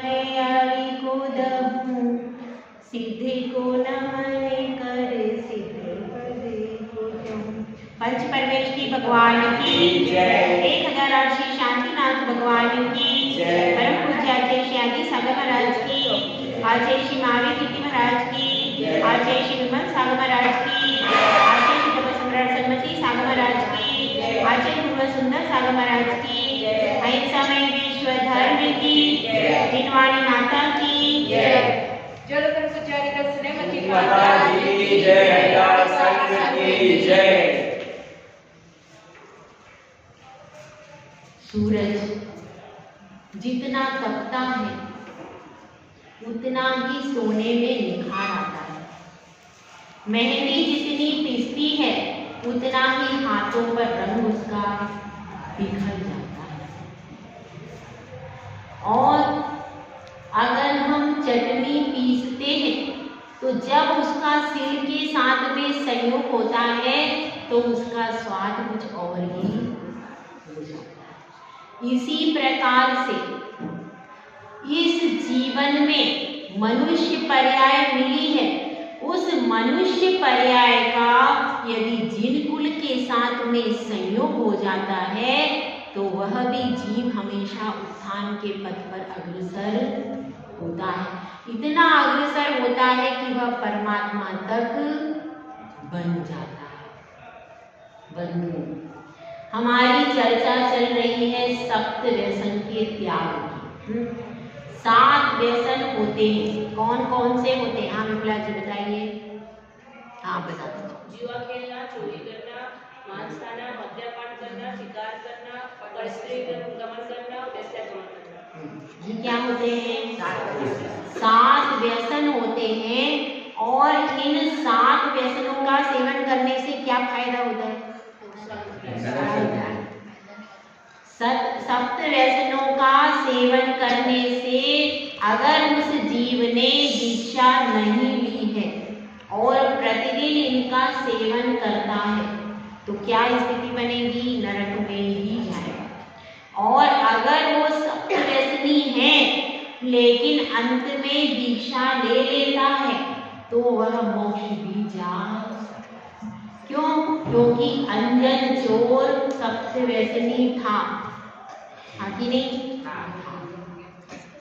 हरियारी को दहूं, सिद्धि को न मने करे, सिद्ध पदे को जाऊं। पंच परमेष्ठी भगवान की जय। 1008 श्री शांतिनाथ भगवान की जय। परम पूज्य आचार्य श्री आदि सागर महाराज की, आचार्य श्री महावीर कीर्ति महाराज की, आचार्य श्री विमल सागर महाराज की, आचार्य श्री तप सम्राट सन्मति सागर महाराज की, आचार्य गुरु सुंदर सागर महाराज की, अहिंसा में विश्व धर्म की, दिनवाणी माता की जय। जलधर सुचारी रस श्रीमती माता की जय। लाल संत की जय। सूरज जितना तपता है उतना ही सोने में निखार आता है। मेहंदी जितनी पिसती है उतना ही हाथों पर रंग उसका बिखर जाता है। और अगर हम चटनी पीसते हैं तो जब उसका सिल के साथ में संयोग होता है तो उसका स्वाद कुछ और ही हो जाता है। इसी प्रकार से इस जीवन में मनुष्य पर्याय मिली है, उस मनुष्य पर्याय का यदि जिन कुल के साथ में संयोग हो जाता है तो वह भी जीव हमेशा उत्थान के पथ पर अग्रसर होता है। इतना अग्रसर होता है कि वह परमात्मा तक बन जाता है। बंधु, हमारी चर्चा चल रही है सप्त व्यसन के त्याग की। 7 व्यसन होते हैं। कौन कौन से होते हैं? हाँ विमला जी बताइए। हाँ बता दो। जुआ खेलना, चोरी करना, मांस खाना, मद्यपान करना, शिकार करना, परस्त्री गमन करना, व्यसनगमन करना। ये क्या होते हैं? 7 व्यसन होते हैं। और इन 7 व्यसनों का सेवन करने से क्या फायदा होता है? सप्त व्यसनों का सेवन करने से अगर उस जीव ने दीक्षा नहीं ली है और प्रतिदिन इनका सेवन करता है तो क्या स्थिति बनेगी? नरक में ही जाएगा। और अगर वो सप्त व्यसनी है लेकिन अंत में दीक्षा ले लेता है तो वह मोक्ष भी जा। क्यों? क्योंकि अंजन चोर सप्त व्यसनी था, कि नहीं?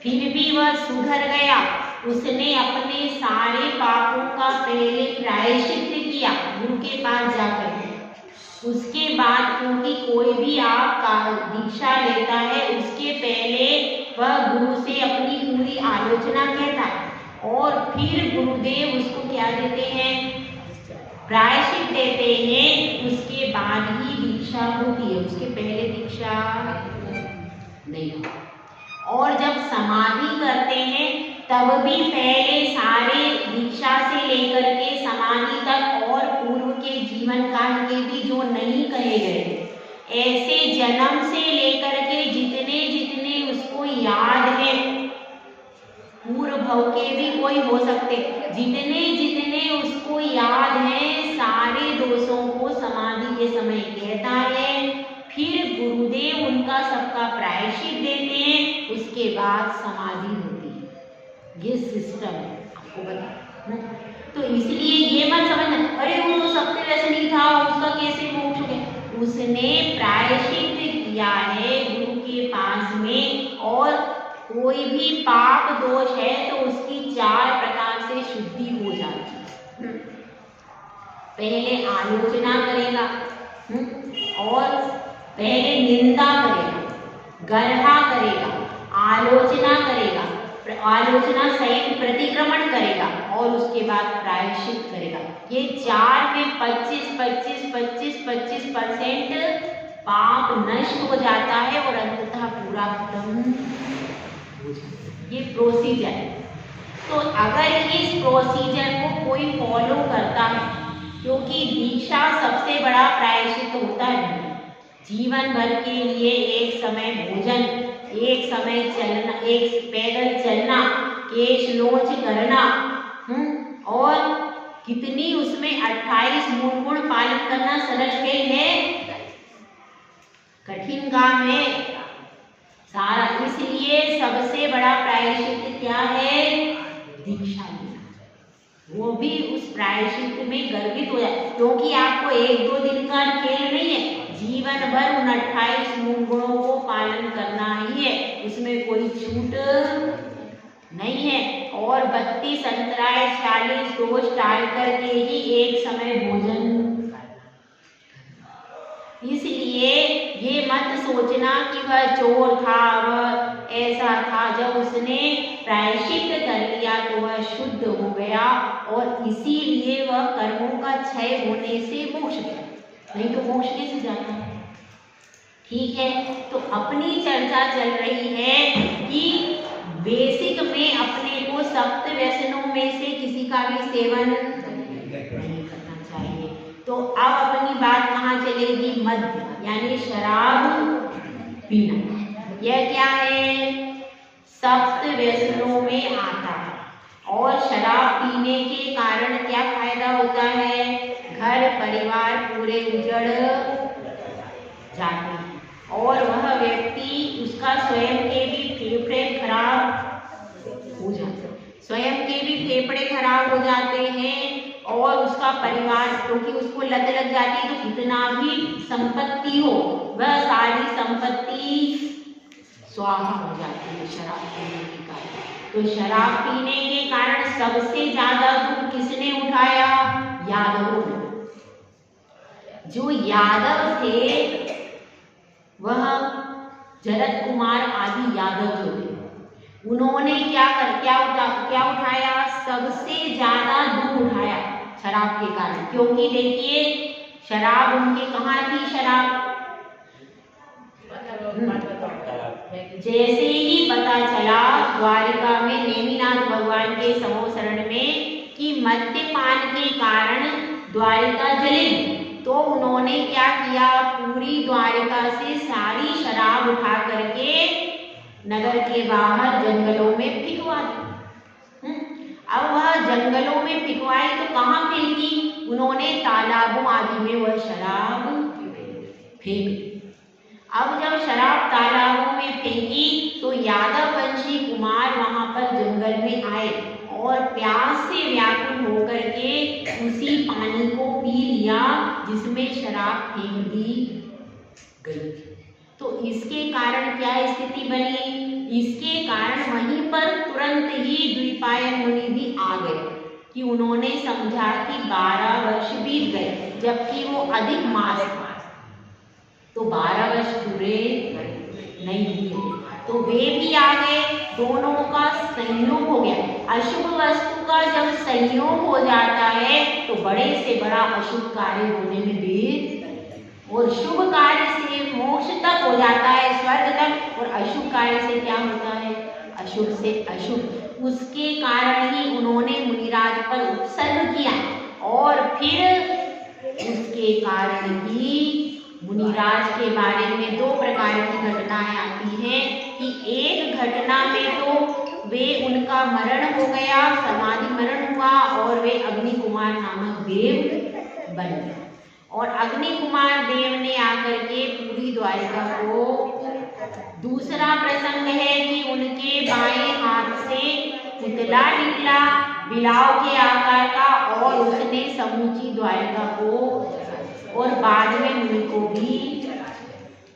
फिर भी वह सुधर गया। उसने अपने सारे पापों का पहले प्रायश्चित किया गुरु के पास जाकर। उसके बाद क्योंकि कोई भी आप दीक्षा लेता है उसके पहले वह गुरु से अपनी पूरी आलोचना कहता है और फिर गुरुदेव उसको क्या देते हैं? प्रायश्चित देते हैं। उसके बाद ही दीक्षा होती है, उसके पहले दीक्षा नहीं होती। और जब समाधि करते हैं तब भी पहले सारे दीक्षा से लेकर के समाधि तक और पूर्व के जीवन काल के भी जो नहीं कहे गए, ऐसे जन्म से लेकर के जितने जितने उसको याद है, पूर्व भव के भी कोई हो सकते, जितने जितने उसको याद है सारे दोषों को समाधि के समय कहता है। फिर गुरुदेव उनका सबका प्रायश्चित देते हैं। उसके बाद समाधि होती है। ये सिस्टम है, आपको बता। तो इसलिए ये मत समझना अरे वो तो सप्त व्यसनी था उसका कैसे मोक्ष हो गया। उसने प्रायश्चित किया है गुरु के पास में। और कोई भी पाप दोष है तो उसकी 4 प्रकार से शुद्धि हो जाती है। पहले आलोचना करेगा और पहले निंदा करेगा, गर्हा करेगा, आलोचना करेगा, आलोचना सहित प्रतिक्रमण करेगा और उसके बाद प्रायश्चित करेगा। ये 4 में 25% पाप नष्ट हो जाता है और अंततः पूरा खत्म। ये प्रोसीजर है। तो अगर इस प्रोसीजर को कोई फॉलो करता है, क्योंकि दीक्षा सबसे बड़ा प्रायश्चित होता है। जीवन भर के लिए एक समय भोजन, एक समय चलना, एक पैदल चलना, केश लोच करना, और कितनी उसमें 28 मूल गुण पालन करना सरल खेल है? कठिन काम है। सारा, इसलिए सबसे बड़ा प्रायश्चित क्या है? दीक्षा लेना। वो भी उस प्रायश्चित में गर्वित हो जाए, क्योंकि आपको 1-2 दिन का खेल नहीं है, जीवन भर उन 28 मूल गुणों को पालन करना ही है, उसमें कोई छूट नहीं है। और 32 अंतराय 40 दोष टाल करके ही एक समय भोजन। इसलिए ये मत सोचना कि वह चोर था, वह ऐसा था, जब उसने प्रायश्चित कर लिया तो वह शुद्ध हो गया और इसीलिए वह कर्मों का क्षय होने से मोक्ष गया, नहीं तो मोक्ष कैसे जाता है। ठीक है, तो अपनी चर्चा चल रही है कि बेसिक में अपने को सप्त व्यसनों में से किसी का भी सेवन नहीं करना चाहिए। तो अब अपनी बात कहाँ चलेगी? मद्य यानी शराब पीना। यह क्या है? सप्त व्यसनों में आता है। और शराब पीने के कारण क्या फायदा होता है? घर परिवार पूरे उजड़ जाते हैं और वह व्यक्ति, उसका स्वयं के भी फेफड़े खराब हो जाते हैं, स्वयं के भी फेफड़े खराब हो जाते हैं और उसका परिवार, क्योंकि उसको लत लग जाती है, तो कितना भी संपत्ति हो वह सारी संपत्ति स्वाहा हो जाती है शराब पीने के कारण। तो शराब पीने के कारण सबसे ज्यादा दुख किसने उठाया? यादवों ने। जो यादव थे वह जरद कुमार आदि यादव जो थे, उन्होंने क्या उठाया? सबसे ज्यादा दुख उठाया शराब के कारण। क्योंकि देखिए शराब उनके कहाँ थी? शराब जैसे ही पता चला द्वारिका में नेमिनाथ भगवान के समोसरण में कि मद्यपान के कारण द्वारिका जलेगी, तो उन्होंने क्या किया? पूरी द्वारिका से सारी शराब उठा करके नगर के बाहर जंगलों में फिकवा दी। अब वह जंगलों में फिकवाई तो कहाँ फेंकी? उन्होंने तालाबों आदि में वह शराब फेंक दी। अब जब शराब तालाबों में फेंकी तो यादव वंशी कुमार वहां पर जंगल में आए और प्यास से व्याकुल होकर के उसी पानी को पी लिया जिसमें शराब फेंक दी गई थी। तो इसके कारण क्या स्थिति बनी? इसके कारण वहीं पर तुरंत ही द्विपायन मुनि भी आ गए कि उन्होंने समझा कि 12 वर्ष बीत गए, जबकि वो अधिक मास था, तो 12 वर्ष पूरे नहीं हुए, तो वे भी आ गए, दोनों का संयोग हो गया। अशुभ वस्तु का जब संयोग हो जाता है तो बड़े से बड़ा अशुभ कार्य होने में देर, और शुभ कार्य से मोक्ष तक हो जाता है, स्वर्ग तक, और अशुभ कार्य से क्या होता है? अशुभ से अशुभ। उसके कारण ही उन्होंने मुनिराज पर उत्सर्ग किया और फिर उसके कारण ही मुनिराज के बारे में 2 प्रकार की घटनाएं आती हैं कि एक घटना में तो वे उनका मरण हो गया, समाधि मरण हुआ और वे अग्नि कुमार नामक देव बन गए। और अग्नि कुमार देव ने आकर के पूरी द्वारिका को, दूसरा प्रसंग है कि उनके बाएं हाथ से पुतला निकला बिलाव के आकार का और उसने समूची द्वारिका को, और बाद में मुनि को भी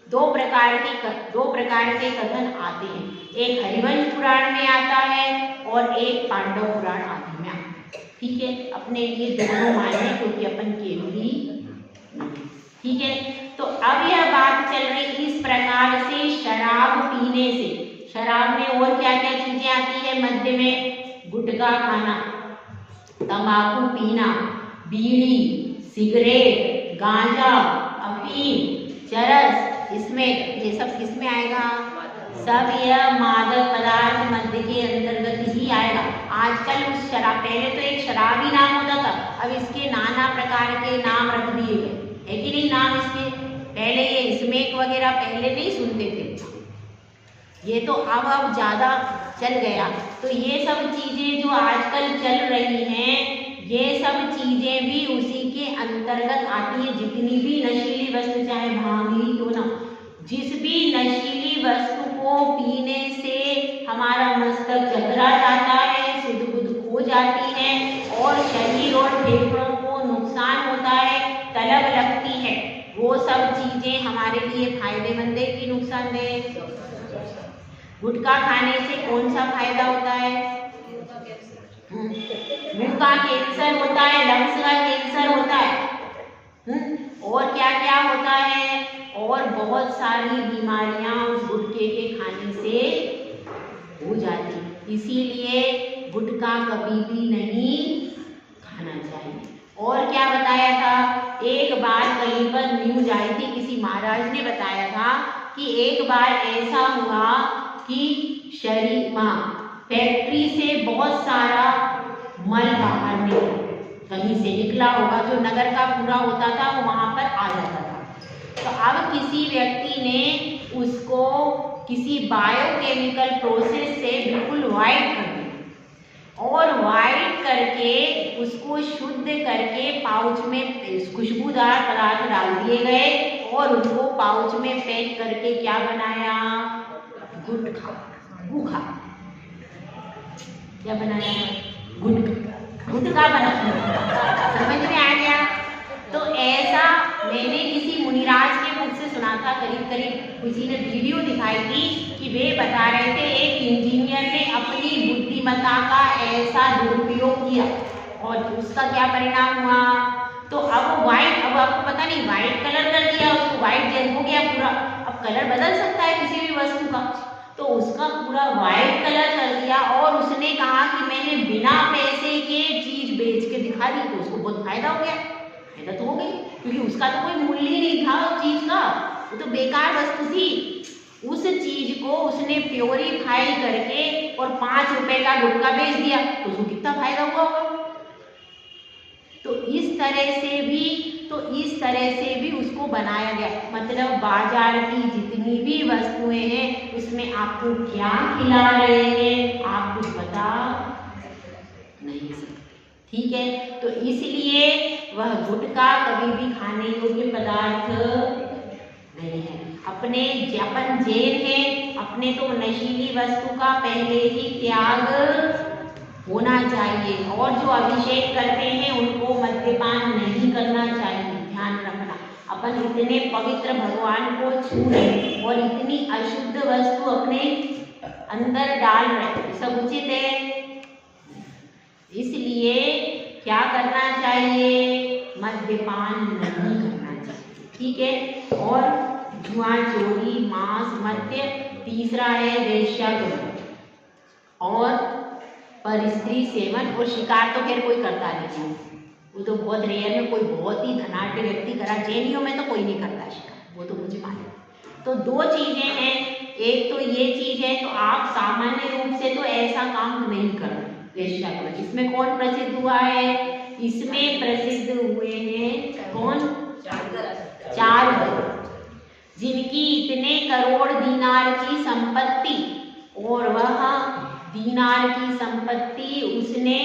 2 प्रकार के कथन आते हैं। एक हरिवंश पुराण में आता है और एक पांडव पुराण आदि में आता है। ठीक है, अपने लिए दोनों माने क्योंकि अपन केवली, ठीक है। तो अब यह बात चल रही इस प्रकार से शराब पीने से। शराब में और क्या क्या चीजें आती है? मध्य में गुटखा खाना, तंबाकू पीना, बीड़ी, सिगरेट, गांजा, अफीम, चरस, इसमें ये सब किसमें आएगा? सब यह मादक पदार्थ मध्य के अंतर्गत ही आएगा। आजकल उस शराब, पहले तो एक शराब ही नाम होता था, अब इसके नाना प्रकार के नाम रख दिए गए, है कि नहीं? नाम इसके पहले ये स्मेक वगैरह पहले नहीं सुनते थे, ये तो अब ज्यादा चल गया। तो ये सब चीजें जो आजकल चल रही हैं, ये सब चीजें भी उसी के अंतर्गत आती है। जितनी भी नशीली वस्तु, चाहे भांग ही क्यों ना, जिस भी नशीली वस्तु को को पीने से हमारा मस्तक चकरा जाता है, सुध बुध खो जाती है और शरीर और फेफड़ों को नुकसान होता है, तलब लगती है। वो सब चीजें हमारे लिए फायदेमंद है कि नुकसानदेह? गुटखा खाने से कौन सा फायदा होता है? मुंह का कैंसर होता है, लंग्स का कैंसर होता है, और क्या क्या होता है, और बहुत सारी बीमारियां उस गुटखे के खाने से हो जाती। इसीलिए गुटखा कभी भी नहीं खाना चाहिए। और क्या बताया था, एक बार कहीं पर न्यूज आई थी, किसी महाराज ने बताया था कि एक बार ऐसा हुआ कि शरीर फैक्ट्री से बहुत सारा मल बाहर निकला, कहीं से निकला होगा, जो नगर का कूड़ा होता था वो वहां पर आ जाता था। तो अब किसी व्यक्ति ने उसको किसी बायोकेमिकल प्रोसेस से बिल्कुल वाइट कर दिया और वाइट करके उसको शुद्ध करके पाउच में खुशबूदार पदार्थ डाल दिए गए और उसको पाउच में पैक करके क्या बनाया? गुटखा, गुटखा क्या बनाया? गुटखा बनाया। समझ में आ गया? तो ऐसा मैंने किसी मुनिराज के मुख से सुना था, करीब किसी ने वीडियो दिखाई थी कि वे बता रहे थे एक इंजीनियर ने अपनी बुद्धिमत्ता का ऐसा दुरुपयोग किया और उसका क्या परिणाम हुआ। तो अब वाइट, अब आपको पता नहीं, वाइट कलर कर दिया उसको, वाइट जल हो गया पूरा। अब कलर बदल सकता है किसी भी वस्तु का, तो उसका पूरा वाइट कलर कर दिया और उसने कहा कि मैंने बिना पैसे के चीज बेच के दिखा दी, तो उसको बहुत फायदा हो गया। फायदा तो हो गई, क्योंकि उसका तो कोई मूल्य ही नहीं था उस चीज का, वो तो बेकार वस्तु थी। उस चीज को उसने प्योरीफाई करके और 5 रुपए का गुटखा बेच दिया, तो उसको कितना फायदा हुआ होगा। तो इस तरह से भी उसको बनाया गया। मतलब बाजार की जितनी भी वस्तुएं हैं उसमें आपको क्या खिला रहे हैं आप कुछ बता नहीं सकते, ठीक है। तो इसलिए वह गुटखा कभी भी खाने योग्य पदार्थ नहीं है। अपन जैन है, अपने तो नशीली वस्तु का पहले ही त्याग होना चाहिए और जो अभिषेक करते हैं उनको मद्यपान नहीं करना चाहिए। ध्यान रखना, अपन इतने पवित्र भगवान को छू रहे और इतनी अशुद्ध वस्तु अपने अंदर डाल रहे, सब उचित है? इसलिए क्या करना चाहिए? मद्यपान नहीं करना चाहिए, ठीक है। और जुआ, चोरी, मांस, मद्य, तीसरा है वेश्यागृह और परस्त्री सेवन और शिकार तो खैर कोई करता नहीं, वो तो बहुत रेयर में कोई बहुत ही धनाढ्य व्यक्ति करा, जैनियों में तो कोई नहीं करता शिकार, वो तो मुझे मालूम। तो 2 चीजें हैं, एक तो ये चीज है, तो आप सामान्य रूप से तो ऐसा काम नहीं करना वेश्यागृह। इसमें कौन प्रसिद्ध हुआ है? इसमें प्रसिद्ध हुए हैं कौन? 4 लोग जिनकी इतने करोड़ दीनार की संपत्ति, और वह दीनार की संपत्ति उसने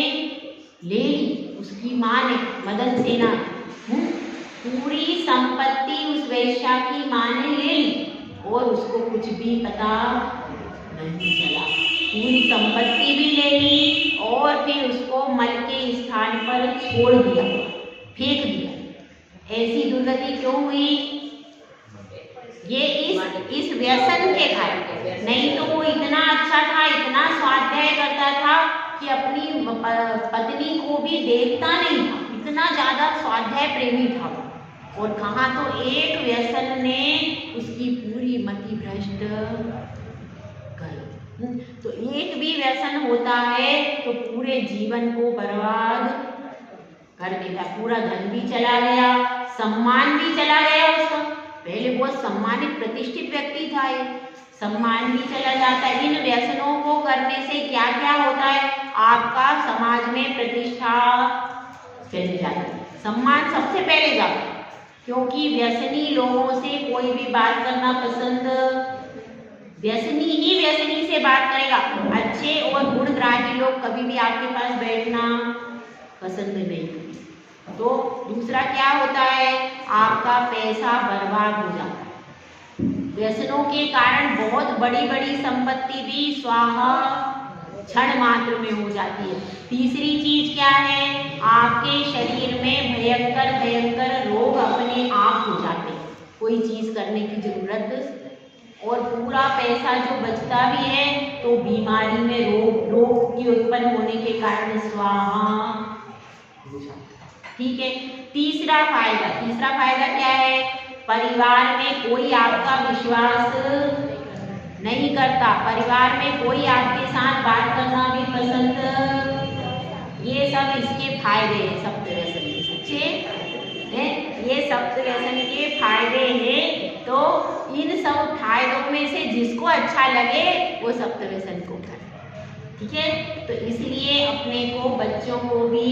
ले ली, उसकी माँ ने, मदन सेना पूरी संपत्ति उस वेश्या की माँ ने ले ली और उसको कुछ भी पता नहीं चला। पूरी संपत्ति भी ले ली और फिर उसको मल के स्थान पर छोड़ दिया, फेंक दिया। ऐसी दुर्गति क्यों हुई? ये इस व्यसन के कारण। नहीं तो वो इतना अच्छा था, इतना स्वाध्याय करता था कि अपनी पत्नी को भी देखता नहीं था, इतना ज्यादा स्वाध्याय प्रेमी था। और कहाँ तो एक व्यसन ने उसकी पूरी मति भ्रष्ट कर। तो एक भी व्यसन होता है तो पूरे जीवन को बर्बाद कर देता। पूरा धन भी चला गया, सम्मान भी चला गया उसका। पहले बहुत सम्मानित प्रतिष्ठित व्यक्ति था, ये सम्मान भी चला जाता है। इन व्यसनों को करने से क्या क्या होता है? आपका समाज में प्रतिष्ठा चली जाती है, सम्मान सबसे पहले जाता है, क्योंकि व्यसनी लोगों से कोई भी बात करना पसंद, व्यसनी ही व्यसनी से बात करेगा। अच्छे और गुणग्राही लोग कभी भी आपके पास बैठना पसंद नहीं करते। तो दूसरा क्या होता है? आपका पैसा बर्बाद हो जाता है। व्यसनों के कारण बहुत बड़ी बड़ी संपत्ति भी स्वाहा क्षण मात्र में हो जाती है। तीसरी चीज क्या है, आपके शरीर में भयंकर भयंकर रोग अपने आप हो जाते हैं, कोई चीज करने की जरूरत, और पूरा पैसा जो बचता भी है तो बीमारी में रोग की उत्पन्न होने के कारण स्वाहा। ठीक है। तीसरा फायदा क्या है, परिवार में कोई आपका विश्वास नहीं करता, परिवार में कोई आपके साथ बात करना भी पसंद, ये सब इसके फायदे हैं सप्त व्यसन के। सच्चे हैं ये सप्त व्यसन के फायदे हैं। तो इन सब फायदों में से जिसको अच्छा लगे वो सप्त व्यसन को करे। ठीक है। तो इसलिए अपने को बच्चों को भी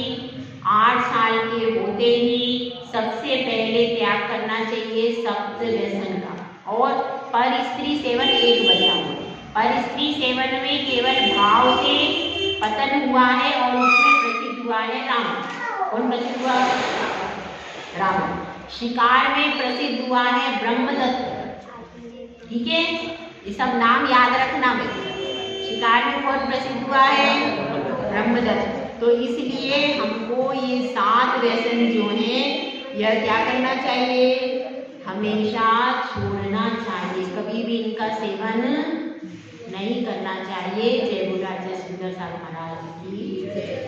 8 साल के होते ही सबसे पहले त्याग करना चाहिए सप्त व्यसन का। और पर स्त्री सेवन एक बचा हुआ, पर स्त्री सेवन में केवल भाव से पतन हुआ है और उसमें प्रसिद्ध हुआ है रावण। कौन प्रसिद्ध हुआ? रावण। शिकार में प्रसिद्ध हुआ है ब्रह्मदत्त। ठीक है, ये सब नाम याद रखना में। शिकार में कौन प्रसिद्ध हुआ है? ब्रह्मदत्त। तो इसलिए हमको ये 7 व्यसन जो हैं यह क्या करना चाहिए, हमेशा छोड़ना चाहिए, कभी भी इनका सेवन नहीं करना चाहिए। जय गुरुराज सुंदर साहब महाराज की जय।